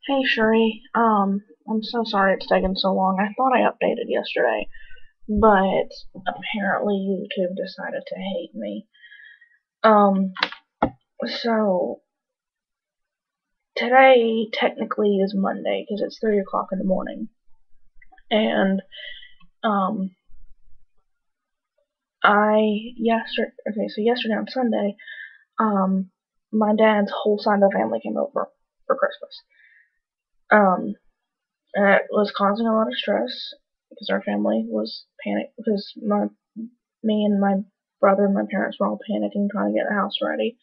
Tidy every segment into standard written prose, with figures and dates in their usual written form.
Hey Shuri, I'm so sorry it's taken so long. I thought I updated yesterday, but apparently YouTube decided to hate me. Um, so today technically is Monday because it's 3 o'clock in the morning, and um, so yesterday on Sunday, um, my dad's whole side of the family came over for Christmas. Um, and it was causing a lot of stress because our family was panicked because me and my brother and my parents were all panicking trying to get the house ready.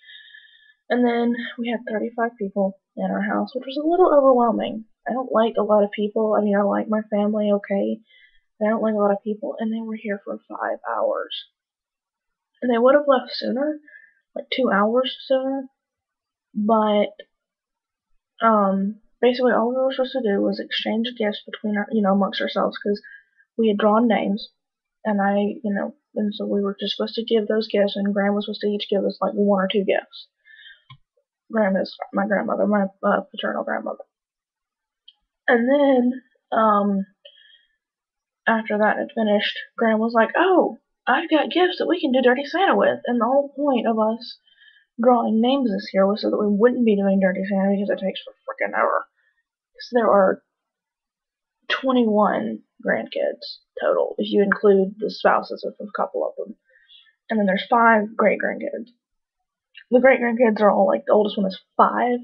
And then we had 35 people in our house, which was a little overwhelming. I don't like a lot of people. I mean, I like my family, okay, but I don't like a lot of people, and they were here for 5 hours. And they would have left sooner, like 2 hours sooner, but basically all we were supposed to do was exchange gifts between amongst ourselves because we had drawn names, and and so we were just supposed to give those gifts, and Graham was supposed to each give us like one or two gifts. Graham is my grandmother, my paternal grandmother. And then, after that had finished, Graham was like, "Oh, I've got gifts that we can do Dirty Santa with." And the whole point of us drawing names this year was so that we wouldn't be doing Dirty Santa because it takes for frickin' ever. So there are 21 grandkids total, if you include the spouses of a couple of them. And then there's 5 great grandkids. The great grandkids are all like, the oldest one is 5,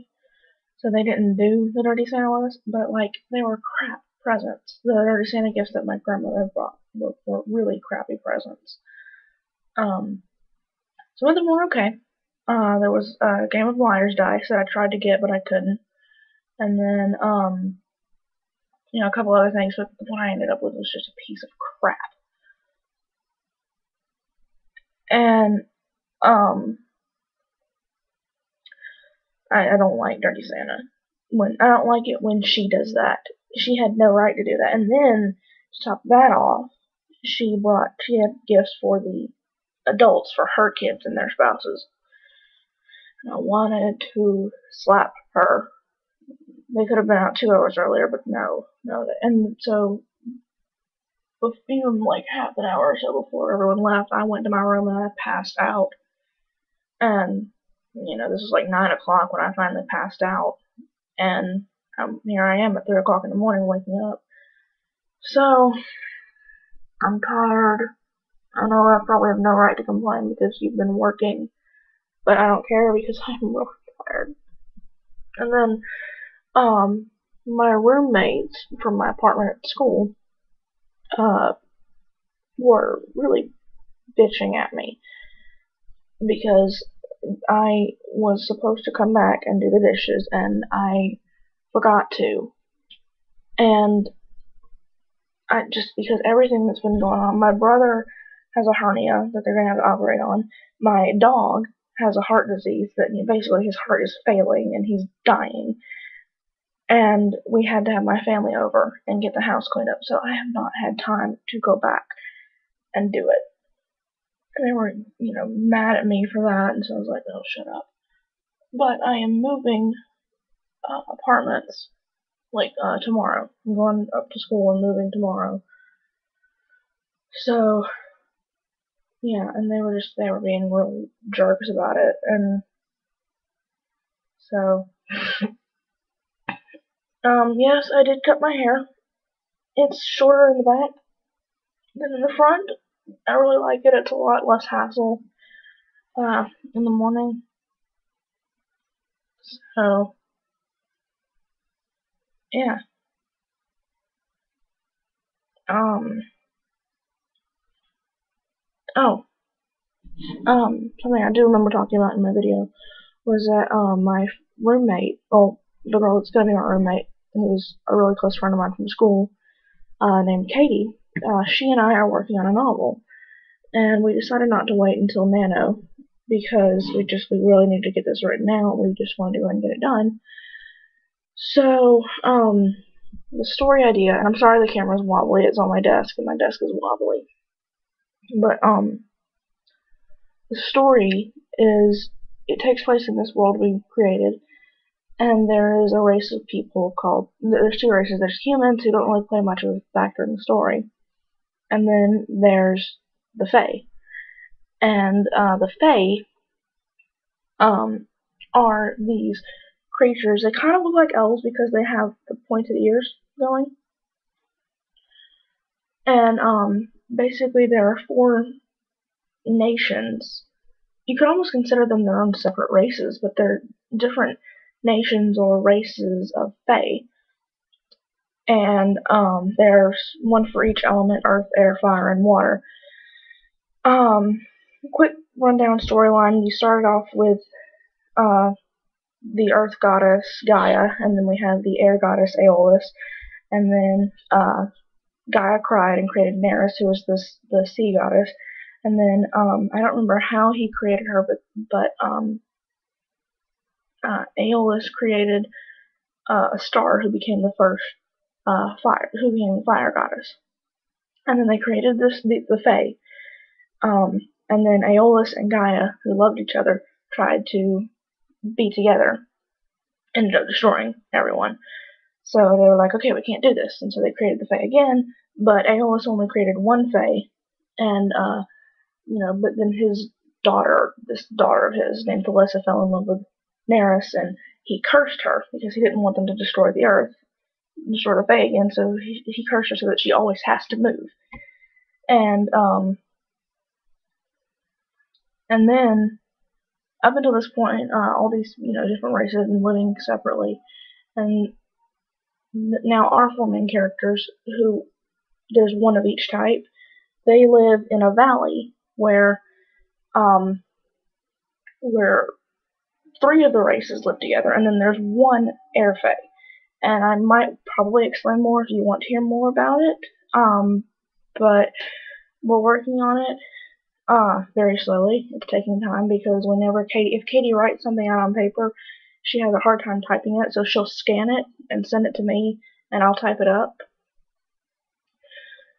so they didn't do the Dirty Santa list, but like, they were crap presents. The Dirty Santa gifts that my grandmother brought were really crappy presents. Some of them were okay. There was a game of liar's dice that I tried to get, but I couldn't. And then, a couple other things, but what I ended up with was just a piece of crap. And, I don't like Dirty Santa. I don't like it when she does that. She had no right to do that. And then, to top that off, she had gifts for the adults, for her kids and their spouses. And I wanted to slap her. They could have been out 2 hours earlier, but no. And so, even like half an hour or so before everyone left, I went to my room and I passed out. And, this was like 9 o'clock when I finally passed out. And here I am at 3 o'clock in the morning waking up. So, I'm tired. I know I probably have no right to complain because you've been working, but I don't care because I'm really tired. And then, my roommates from my apartment at school, were really bitching at me because I was supposed to come back and do the dishes and I forgot to. And because everything that's been going on, my brother has a hernia that they're going to have to operate on. My dog has a heart disease that basically his heart is failing and he's dying. And we had to have my family over and get the house cleaned up, so I have not had time to go back and do it. And they were, mad at me for that, and so I was like, oh, shut up. But I am moving apartments, like, tomorrow. I'm going up to school and moving tomorrow. So, yeah, and they were being real jerks about it, and so, yes, I did cut my hair. It's shorter in the back than in the front. I really like it. It's a lot less hassle, in the morning. So, yeah. Um, oh, something I do remember talking about in my video was that, my roommate, the girl that's gonna be my roommate, who's a really close friend of mine from school, named Katie, she and I are working on a novel, and we decided not to wait until Nano, because we really need to get this written out, we just want to go ahead and get it done. So, the story idea, and I'm sorry the camera's wobbly, it's on my desk, and my desk is wobbly, but, the story is, it takes place in this world we created, And there is a race of people called, there's two races. There's humans who don't really play much of a factor in the story. And then there's the Fae. And the Fae are these creatures. They kind of look like elves because they have the pointed ears going. And basically there are 4 nations. You could almost consider them their own separate races, but they're different nations or races of Fae. And there's one for each element: earth, air, fire, and water. Quick rundown storyline. You started off with the earth goddess Gaia, and then we have the air goddess Aeolus, and then Gaia cried and created Nereus, who was the sea goddess. And then I don't remember how he created her, but Aeolus created a star who became the first fire goddess. And then they created the Fae. And then Aeolus and Gaia, who loved each other, tried to be together, ended up destroying everyone. So they were like, okay, we can't do this, and so they created the Fae again. But Aeolus only created one Fae, and but then his daughter, this daughter of his named Thalissa, fell in love with Nereus, and he cursed her because he didn't want them to destroy the earth, destroy the Fae again. So he cursed her so that she always has to move. And then up until this point, all these different races have been living separately, and now our 4 main characters, who there's one of each type, they live in a valley where 3 of the races live together, and then there's one air fae. And I might probably explain more if you want to hear more about it. But we're working on it very slowly. It's taking time because if Katie writes something out on paper, she has a hard time typing it, so she'll scan it and send it to me, and I'll type it up.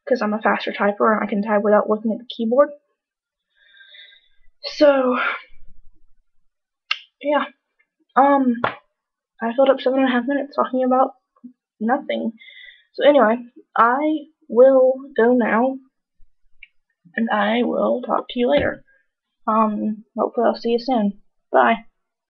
Because I'm a faster typer and I can type without looking at the keyboard. So, yeah. I filled up 7.5 minutes talking about nothing. So anyway, I will go now, and I will talk to you later. Hopefully I'll see you soon. Bye.